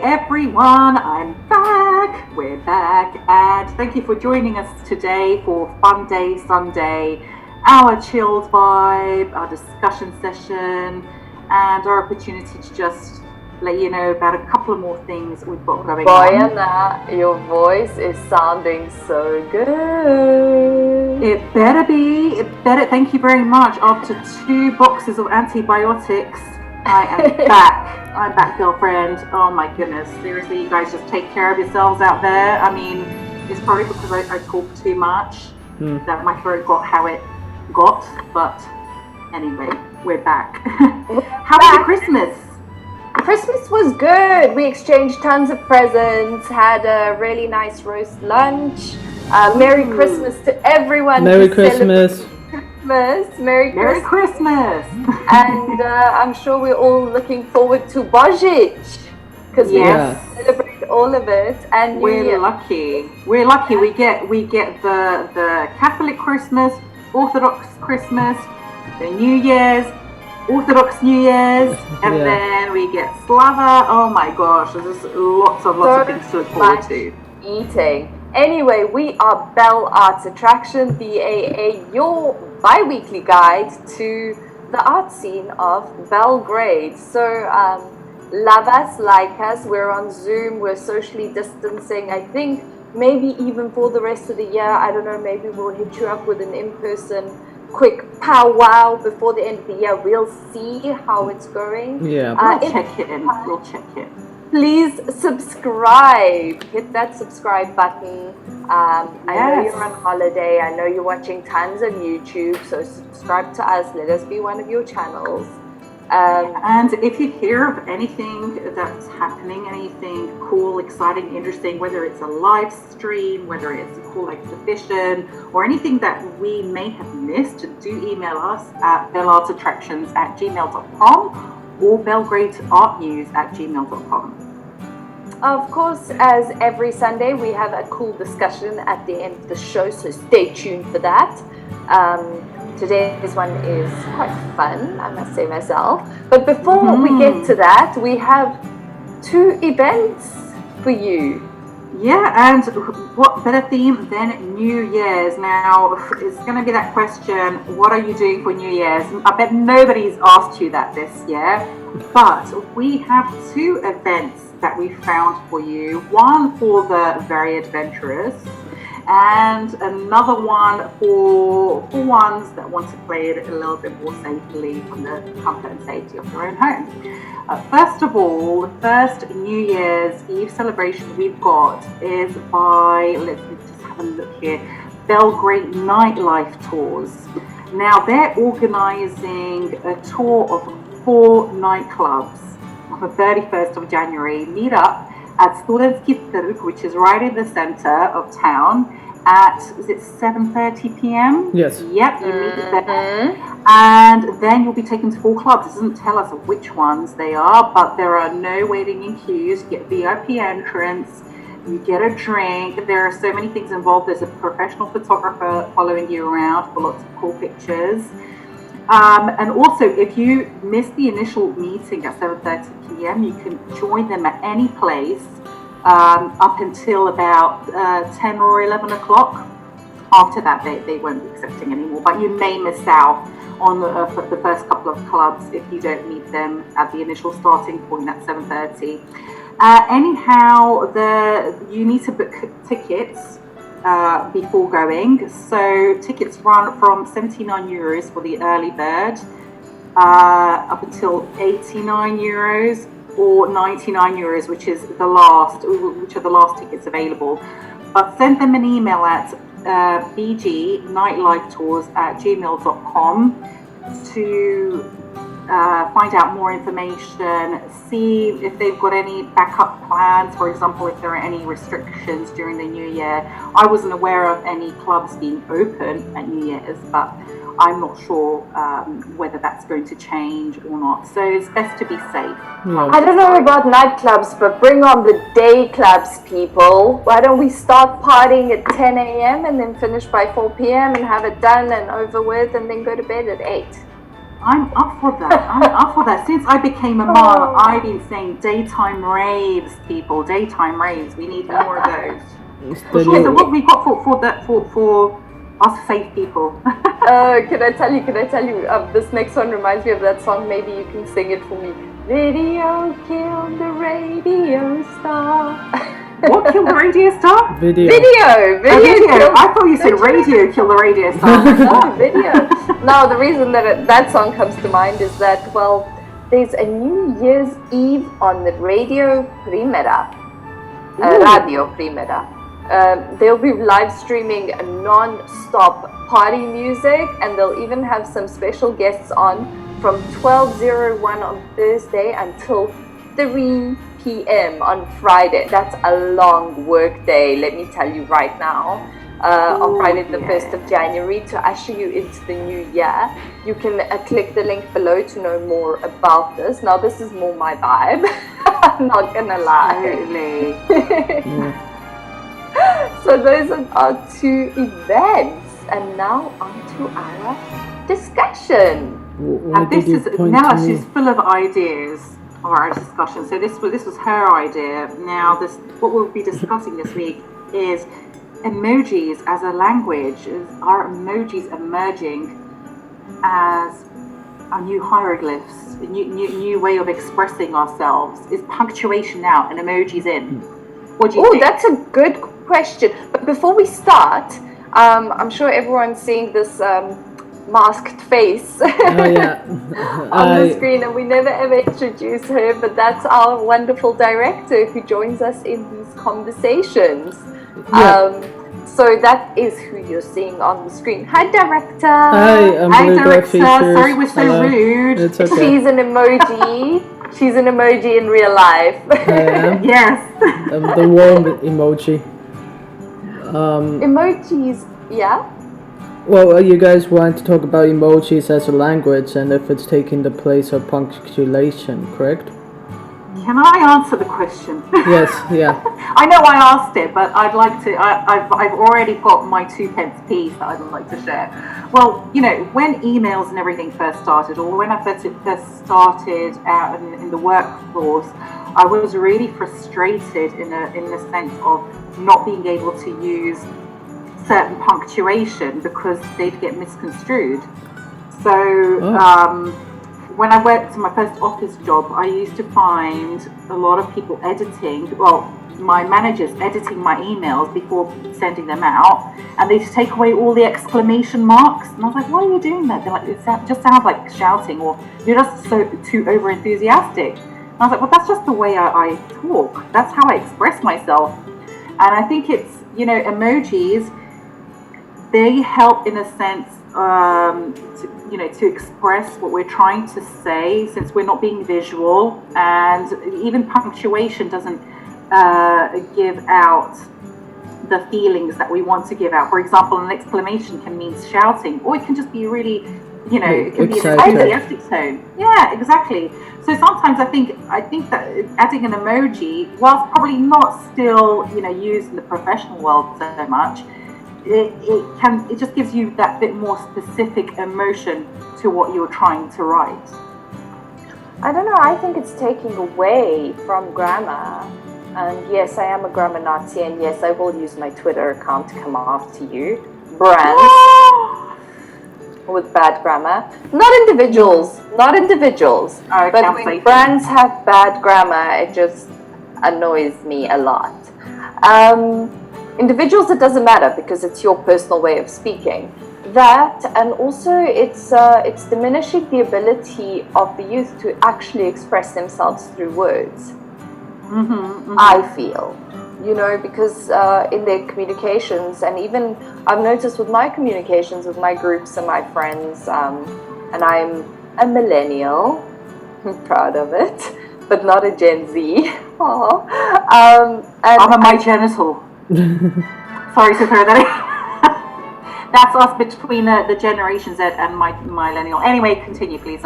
everyone, I'm back. We're back, and thank you for joining us today for Funday Sunday, our chilled vibe, our discussion session, and our opportunity to just let you know about a couple of more things we've got going on. Bojana, your voice is sounding so good. It better be. It better. Thank you very much. After 2 boxes of antibiotics, I am back. I'm back, girlfriend. Oh my goodness. Seriously, you guys just take care of yourselves out there. I mean, it's probably because I talk too much that my throat got how it got. But anyway, we're back. How was your Christmas? Christmas was good. We exchanged tons of presents, had a really nice roast lunch. Merry Christmas to everyone. Merry Christmas. Merry Christmas. And I'm sure we're all looking forward to Božić because we celebrate all of it. And we're lucky. We're lucky. We get the Catholic Christmas, Orthodox Christmas, the New Year's, Orthodox New Year's, and then we get Slava. Oh my gosh, there's just lots of things to look forward to. Eating. Anyway, we are Bel Art Attractions, BAA, your bi-weekly guide to the art scene of Belgrade. So, love us, like us. We're on Zoom. We're socially distancing. I think maybe even for the rest of the year. I don't know. Maybe we'll hit you up with an in-person quick powwow before the end of the year. We'll see how it's going. Yeah, we'll check it in. We'll check it. Please subscribe. Hit that subscribe button. I know you're on holiday. I know you're watching tons of YouTube. So subscribe to us. Let us be one of your channels. And if you hear of anything that's happening, anything cool, exciting, interesting, whether it's a live stream, whether it's a cool exhibition, or anything that we may have missed, do email us at belartattractions@gmail.com or belgradeartnews@gmail.com. Of course, as every Sunday, we have a cool discussion at the end of the show, so stay tuned for that. Today's one is quite fun, I must say myself. But before we get to that, we have 2 events for you. Yeah, and what better theme than New Year's? Now, it's going to be that question, what are you doing for New Year's? I bet nobody's asked you that this year, but we have 2 events that we found for you. One for the very adventurous, and another one for ones that want to play it a little bit more safely from the comfort and safety of their own home. First of all, the first New Year's Eve celebration we've got is by, let's just have a look here, Belgrade Tours. Now, they're organising a tour of 4 nightclubs on the 31st of January. Meet up at Studentski Trg, which is right in the centre of town, at, is it 7:30 p.m? Yes. Yep, you meet there. And then you'll be taken to 4 clubs. It doesn't tell us which ones they are, but there are no waiting in queues. You get VIP entrance, you get a drink. There are so many things involved. There's a professional photographer following you around for lots of cool pictures. And also, if you miss the initial meeting at 7:30 p.m, you can join them at any place up until about 10 or 11 o'clock. After that, they won't be accepting anymore, but you may miss out on the first couple of clubs if you don't meet them at the initial starting point at 7:30. Anyhow, you need to book tickets before going. So tickets run from €79 for the early bird up until €89 or €99, which are the last tickets available. But send them an email at bgnightlifetours@gmail.com to find out more information, see if they've got any backup plans, for example, if there are any restrictions during the New Year. I wasn't aware of any clubs being open at New Year's, but I'm not sure whether that's going to change or not. So it's best to be safe. I don't know about nightclubs, but bring on the day clubs, people. Why don't we start partying at 10 a.m. and then finish by 4 p.m. and have it done and over with and then go to bed at 8? I'm up for that. I'm up for that. Since I became a mom, I've been saying daytime raves, people. Daytime raves. We need more of those. Okay, so what we got for us faith people? Can I tell you? This next one reminds me of that song. Maybe you can sing it for me. Video killed the radio star. What killed the radio star? Video. I thought you said radio killed the radio star. No, video. Now, the reason that that song comes to mind is that, well, there's a New Year's Eve on the Radio Primera. They'll be live streaming non-stop party music, and they'll even have some special guests on from 12:01 on Thursday until 3 p.m. on Friday. That's a long work day, let me tell you right now. On Friday the 1st of January, to usher you into the new year. You can click the link below to know more about this. Now, this is more my vibe. I'm not gonna lie. Totally. So those are our two events, and now on to our discussion. And this is Nela. She's full of ideas for our discussion. So this was her idea. Now, what we'll be discussing this week is emojis as a language. Are emojis emerging as our new hieroglyphs, a new way of expressing ourselves? Is punctuation now and emojis in? What do you think? That's a good question. But before we start, I'm sure everyone's seeing this masked face on the screen, and we never ever introduce her, but that's our wonderful director who joins us in these conversations. So that is who you're seeing on the screen. Hi, director. Hi, director. Sorry we're so rude. It's okay. She's an emoji. She's an emoji in real life. Yes. The warm emoji. Emojis, yeah? Well, you guys want to talk about emojis as a language and if it's taking the place of punctuation, correct? Can I answer the question? Yes, yeah. I know I asked it, but I'd like to. I've already got my 2 pence piece that I'd like to share. Well, when emails and everything first started, or when I first started out in the workforce, I was really frustrated in the sense of not being able to use certain punctuation because they'd get misconstrued. So. When I worked in my first office job, I used to find a lot of people my managers editing my emails before sending them out, and they just take away all the exclamation marks. And I was like, why are you doing that? They're like, it just sounds like shouting, or you're just too over enthusiastic. And I was like, well, that's just the way I talk. That's how I express myself. And I think it's, emojis, they help in a sense to express what we're trying to say, since we're not being visual, and even punctuation doesn't give out the feelings that we want to give out. For example, an exclamation can mean shouting, or it can just be really, it can be an enthusiastic tone. Yeah, exactly. So sometimes I think that adding an emoji, whilst probably not still, used in the professional world so much, it just gives you that bit more specific emotion to what you're trying to write. I don't know, I think it's taking away from grammar. And yes, I am a grammar Nazi, and yes, I will use my Twitter account to come after you. Brands with bad grammar. Not individuals. But when brands have bad grammar, it just annoys me a lot. Individuals, it doesn't matter because it's your personal way of speaking. That, and also it's diminishing the ability of the youth to actually express themselves through words. I feel, because in their communications, and even I've noticed with my communications with my groups and my friends, and I'm a millennial, I'm proud of it, but not a Gen Z. And I'm a my genital. Sorry to throw that in. That's us between the Generation Z and my millennial. Anyway, continue, please.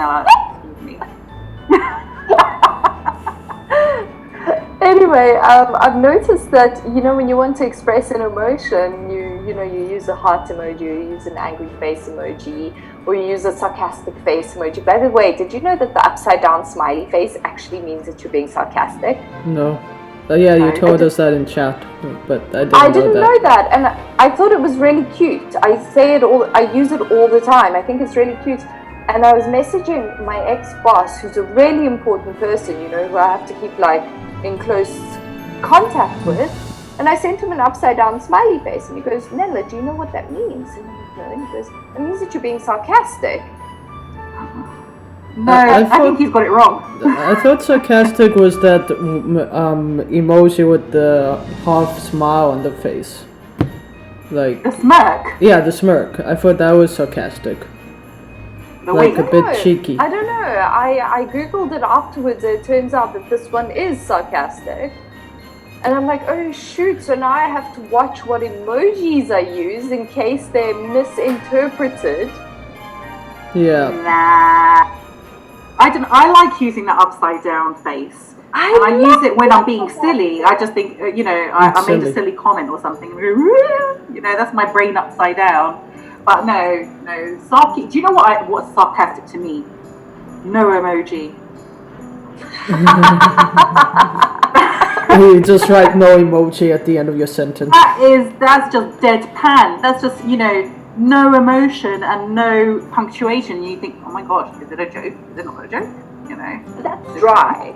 Anyway, I've noticed that when you want to express an emotion, you you use a heart emoji, or you use an angry face emoji, or you use a sarcastic face emoji. By the way, did you know that the upside down smiley face actually means that you're being sarcastic? No. Yeah, you told us that in chat, but I didn't know that. And I thought it was really cute. I use it all the time. I think it's really cute. And I was messaging my ex-boss, who's a really important person, who I have to keep in close contact with. And I sent him an upside down smiley face, and he goes, Nela, do you know what that means? And I'm like, no. And he goes, it means that you're being sarcastic. No, I think he's got it wrong. I thought sarcastic was that emoji with the half smile on the face. Like the smirk? Yeah, the smirk. I thought that was sarcastic. Like a bit cheeky. I don't know. I googled it afterwards, and it turns out that this one is sarcastic. And I'm like, oh shoot, so now I have to watch what emojis I use in case they're misinterpreted. Yeah. Nah. I like using the upside down face. I use it when I'm being silly. I just think, I made a silly comment or something. That's my brain upside down. But no. Do you know what's sarcastic to me? No emoji. You just write no emoji at the end of your sentence. That's just deadpan. That's just, no emotion and no punctuation. You think, oh my gosh, is it a joke? Is it not a joke? That's dry.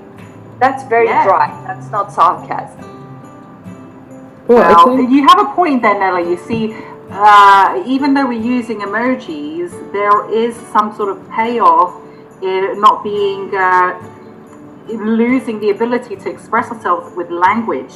That's very dry. That's not sarcasm. Well, you have a point there, Nela. You see, even though we're using emojis, there is some sort of payoff in not being losing the ability to express ourselves with language.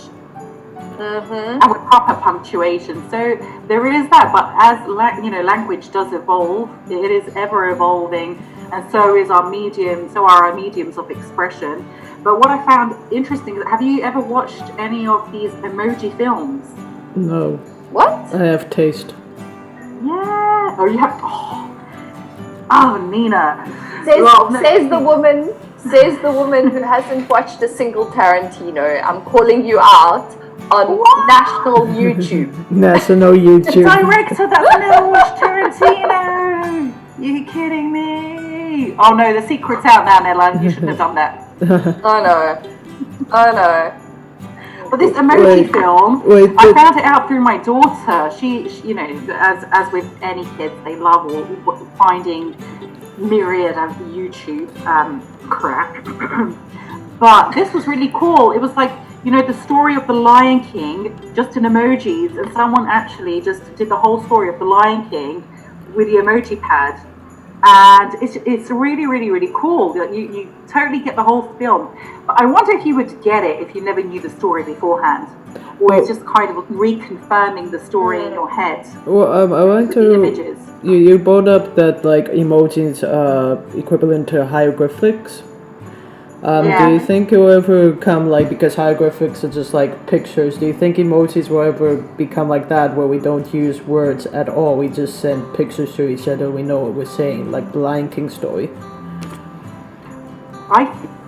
And with proper punctuation. So there is that, but as language does evolve, it is ever evolving, and so is our medium. So are our mediums of expression. But what I found interesting is, have you ever watched any of these emoji films? No. What? I have taste. Yeah. Or you have. Oh, Nina. Says the woman who hasn't watched a single Tarantino. I'm calling you out. On national YouTube. National YouTube. The director that's never watched Tarantino. You kidding me? Oh no, the secret's out now, Nela. You shouldn't have done that. Oh no. But this emoji film, I found it out through my daughter. She as with any kids, they love finding myriad of YouTube crap. But this was really cool. It was like, the story of the Lion King, just in emojis, and someone actually just did the whole story of the Lion King with the emoji pad, and it's really, really, really cool. You totally get the whole film. But I wonder if you would get it if you never knew the story beforehand, or it's just kind of reconfirming the story in your head. Well, I want to. Images. You brought up that emojis are equivalent to hieroglyphics. Do you think it will ever come because hieroglyphics are just pictures, do you think emojis will ever become like that, where we don't use words at all, we just send pictures to each other, we know what we're saying, like the Lion King story? I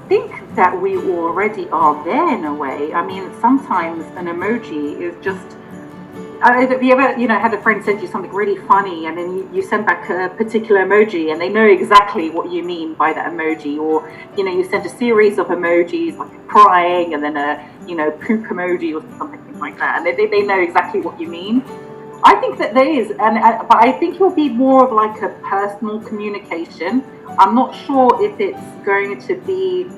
think that we already are there in a way. I mean, sometimes an emoji is just... have you ever, had a friend send you something really funny, and then you send back a particular emoji, and they know exactly what you mean by that emoji, or you send a series of emojis like crying, and then a poop emoji or something like that, and they know exactly what you mean. I think that there is, but I think it will be more of like a personal communication. I'm not sure if it's going to be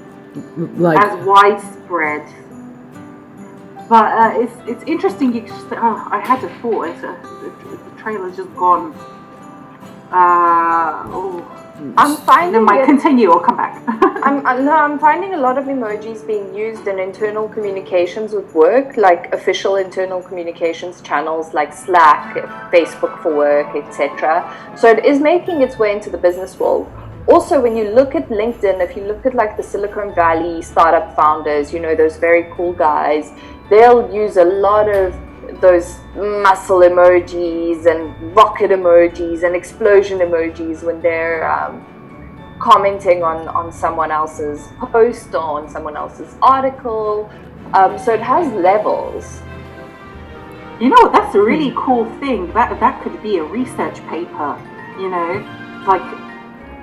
as widespread. But it's interesting. You just, I had a thought. The trailer's just gone. I'm finding. Continue. I'll come back. I'm finding a lot of emojis being used in internal communications with work, like official internal communications channels like Slack, Facebook for Work, etc. So it is making its way into the business world. Also, when you look at LinkedIn, if you look at the Silicon Valley startup founders, those very cool guys, they'll use a lot of those muscle emojis and rocket emojis and explosion emojis when they're commenting on someone else's post or on someone else's article. So it has levels. You know, that's a really cool thing. That could be a research paper, you know, like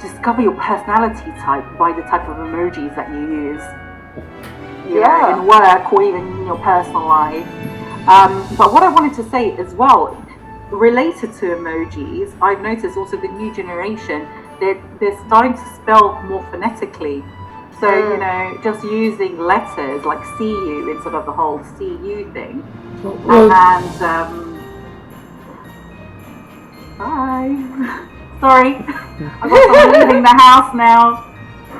discover your personality type by the type of emojis that you use. You know, in work or even in your personal life. But what I wanted to say as well, related to emojis, I've noticed also the new generation, they're starting to spell more phonetically. So, you know, just using letters like CU instead of the whole CU thing. Well, And, bye. Sorry, I've got someone leaving the house now.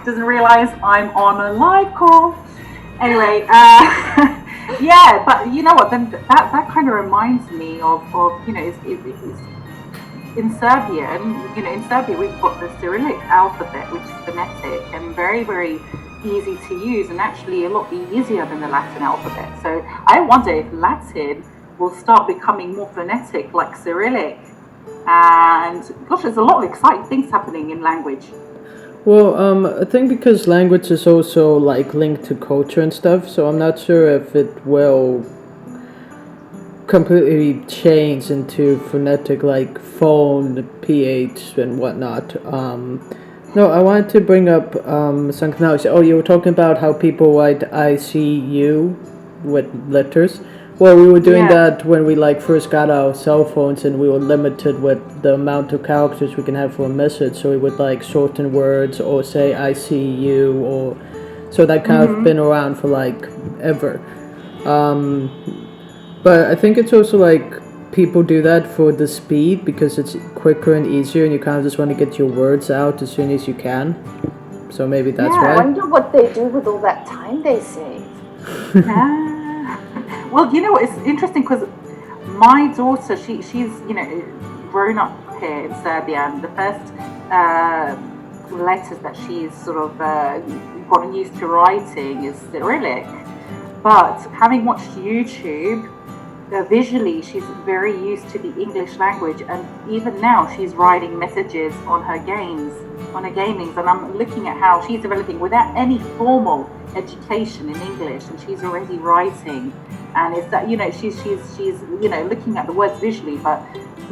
Doesn't realize I'm on a live call. Anyway, yeah, but you know what? Then that kind of reminds me of you know, it's in Serbian. You know, in Serbia we've got the Cyrillic alphabet, which is phonetic and very, very easy to use, and actually a lot easier than the Latin alphabet. So I wonder if Latin will start becoming more phonetic like Cyrillic. And gosh, there's a lot of exciting things happening in language. Well, I think because language is also like linked to culture and stuff, so I'm not sure if it will completely change into phonetic like phone, ph, and whatnot. No, I wanted to bring up something else. Oh, you were talking about how people write ICU with letters. Well, we were doing that when we like first got our cell phones, and we were limited with the amount of characters we can have for a message. So we would like shorten words or say ICU, or so that kind of been around for like ever. But I think it's also like people do that for the speed because it's quicker and easier, and you kind of just want to get your words out as soon as you can. So maybe that's why. I wonder what they do with all that time they save. Well, you know, it's interesting because my daughter, she's, you know, grown up here in Serbia, and the first letters that she's sort of gotten used to writing is Cyrillic. But having watched YouTube, visually she's very used to the English language, and even now she's writing messages on her gamings, and I'm looking at how she's developing without any formal education in English, and she's already writing. And it's that, you know, she's you know, looking at the words visually, but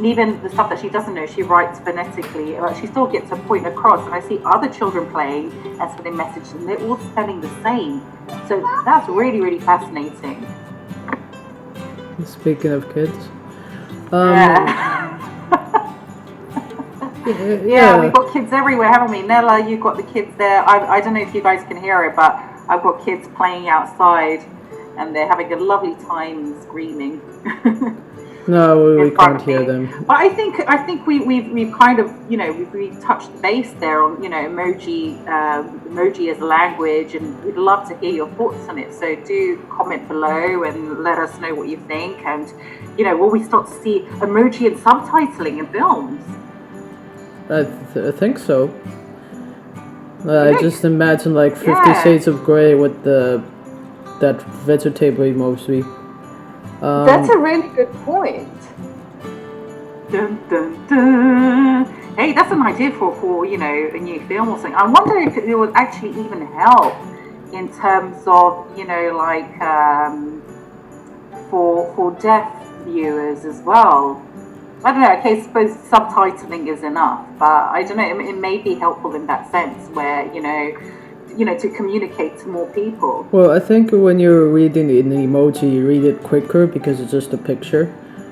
even the stuff that she doesn't know, she writes phonetically. She still gets a point across. And I see other children playing and sending messages, and they're all spelling the same. So that's really, really fascinating. Speaking of kids, yeah, we've got kids everywhere, haven't we? Nela, you've got the kids there. I don't know if you guys can hear it, but I've got kids playing outside, and they're having a lovely time screaming. No, we can't hear them. But I think we've kind of, you know, we've touched base there on, you know, emoji as a language, and we'd love to hear your thoughts on it. So do comment below and let us know what you think. And, you know, will we start to see emoji and subtitling in films? I think so. I just imagine like 50 Shades of Grey with that vegetable emoji. That's a really good point. Dun, dun, dun. Hey, that's an idea for you know, a new film or something. I wonder if it would actually even help in terms of, you know, like for deaf viewers as well. I don't know. Okay, I suppose subtitling is enough, but I don't know. It may be helpful in that sense, where you know, to communicate to more people. Well, I think when you're reading an emoji, you read it quicker because it's just a picture,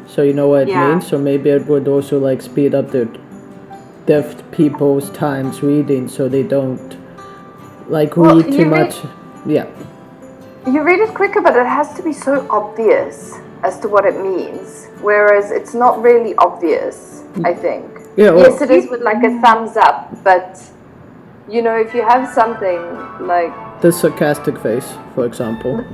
so you know what it means. So maybe it would also like speed up the deaf people's times reading, so they don't like read too much. You read it quicker, but it has to be so obvious as to what it means, whereas it's not really obvious, I think. Yes, it is with like a thumbs up, but you know, if you have something like the sarcastic face, for example.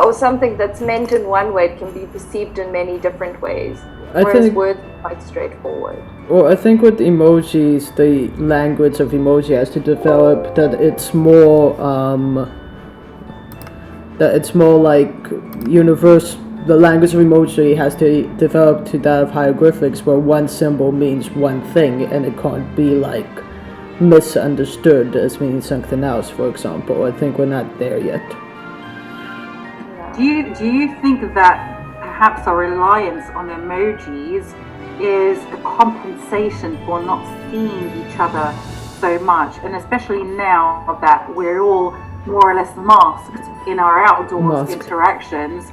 Or something that's meant in one way, it can be perceived in many different ways. Whereas words are quite straightforward. Well, I think with emojis, the language of emoji has to develop that it's more like universe. The language of emoji has to develop to that of hieroglyphics, where one symbol means one thing, and it can't be like misunderstood as meaning something else, for example. I think we're not there yet. Do you think that perhaps our reliance on emojis is a compensation for not seeing each other so much, and especially now that we're all more or less masked in our outdoors interactions.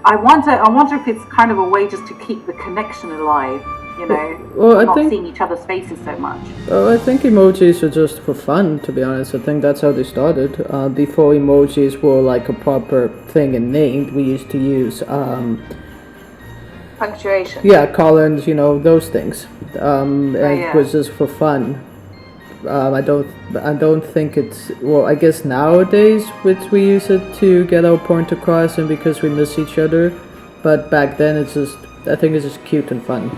I wonder if it's kind of a way just to keep the connection alive, not seeing each other's faces so much. I think emojis are just for fun, to be honest. I think that's how they started. Before emojis were like a proper thing and named, we used to use punctuation. Yeah, colons, those things. It was just for fun. I don't think it's, I guess nowadays we use it to get our point across and because we miss each other, but back then I think it's just cute and fun.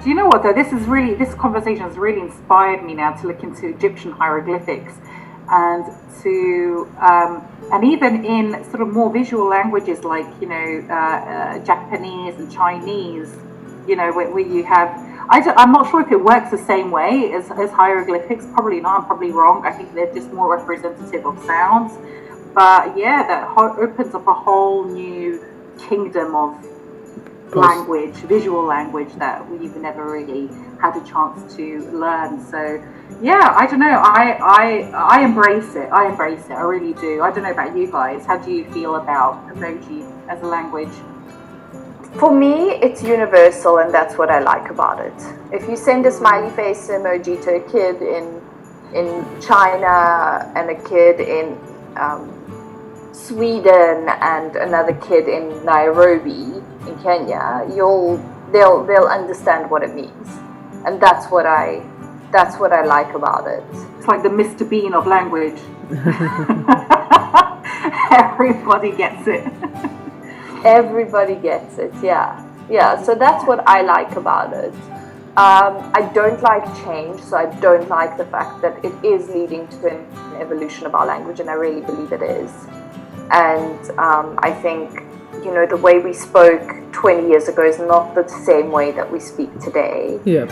Do you know what though, this conversation has really inspired me now to look into Egyptian hieroglyphics and and even in sort of more visual languages like, Japanese and Chinese, where you have, I'm not sure if it works the same way as hieroglyphics. Probably not. I'm probably wrong. I think they're just more representative of sounds. But yeah, that opens up a whole new kingdom of language, visual language that we've never really had a chance to learn. So yeah, I don't know. I embrace it. I really do. I don't know about you guys. How do you feel about emoji as a language? For me, it's universal, and that's what I like about it. If you send a smiley face emoji to a kid in China and a kid in Sweden and another kid in Nairobi in Kenya, they'll understand what it means, and that's what I like about it. It's like the Mr. Bean of language. Everybody gets it. Everybody gets it, yeah. So that's what I like about it. I don't like change, so I don't like the fact that it is leading to an evolution of our language, and I really believe it is. And I think, the way we spoke 20 years ago is not the same way that we speak today. Yeah.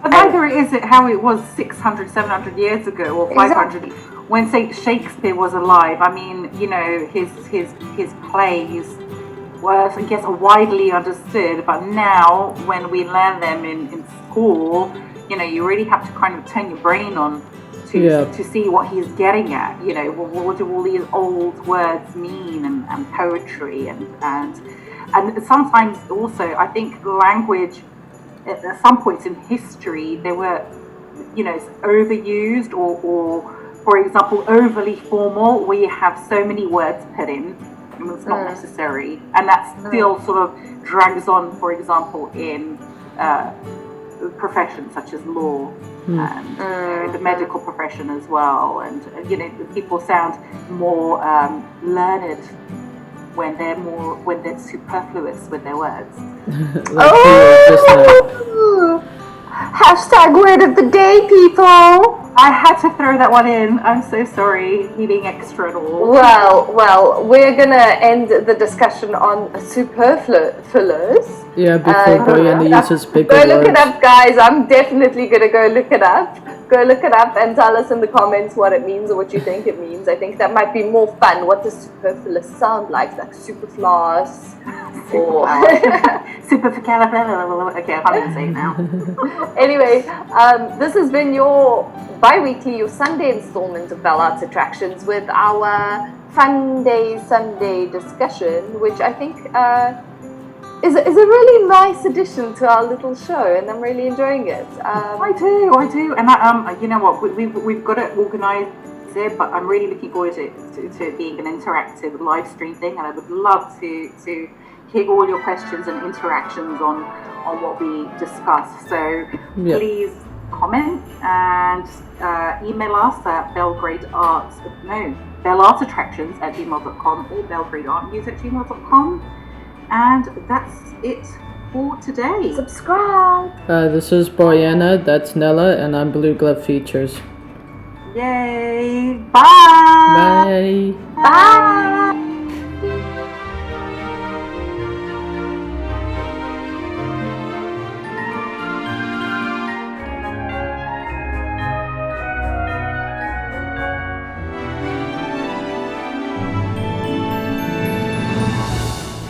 But neither is it how it was 600, 700 years ago, or 500. Exactly. When Shakespeare was alive, I mean, his plays were, I guess, widely understood. But now, when we learn them in school, you really have to kind of turn your brain on to see what he's getting at. What do all these old words mean, and poetry, and sometimes also, I think language at some points in history they were, overused or for example, overly formal, where you have so many words put in, and it's not necessary. And that still sort of drags on, for example, in professions such as law and the medical profession as well. And, people sound more learned when they're superfluous with their words. Hashtag word of the day, people. I had to throw that one in. I'm so sorry, being extra at all. Well, we're gonna end the discussion on superfluous. Yeah, before Bojana uses bigger words. Go look it up, guys. I'm definitely gonna go look it up. Go look it up and tell us in the comments what it means or what you think it means. I think that might be more fun. What does superfluous sound like superfluous? Or supercalifragilistic. Okay, I can't even say it now. Anyway, this has been your bi-weekly, your Sunday installment of Bel Art Attractions with our Funday Sunday discussion, which I think is a really nice addition to our little show, and I'm really enjoying it. I do, and you know what, we've got to organise it, but I'm really looking forward to it being an interactive live stream thing, and I would love to hear all your questions and interactions on what we discuss. So please comment and email us at belartattractions at gmail.com or belgradeartnews@gmail.com. And that's it for today. Subscribe. This is Bojana, that's Nela, and I'm Blue Glove Features. Yay! Bye! Bye! Bye!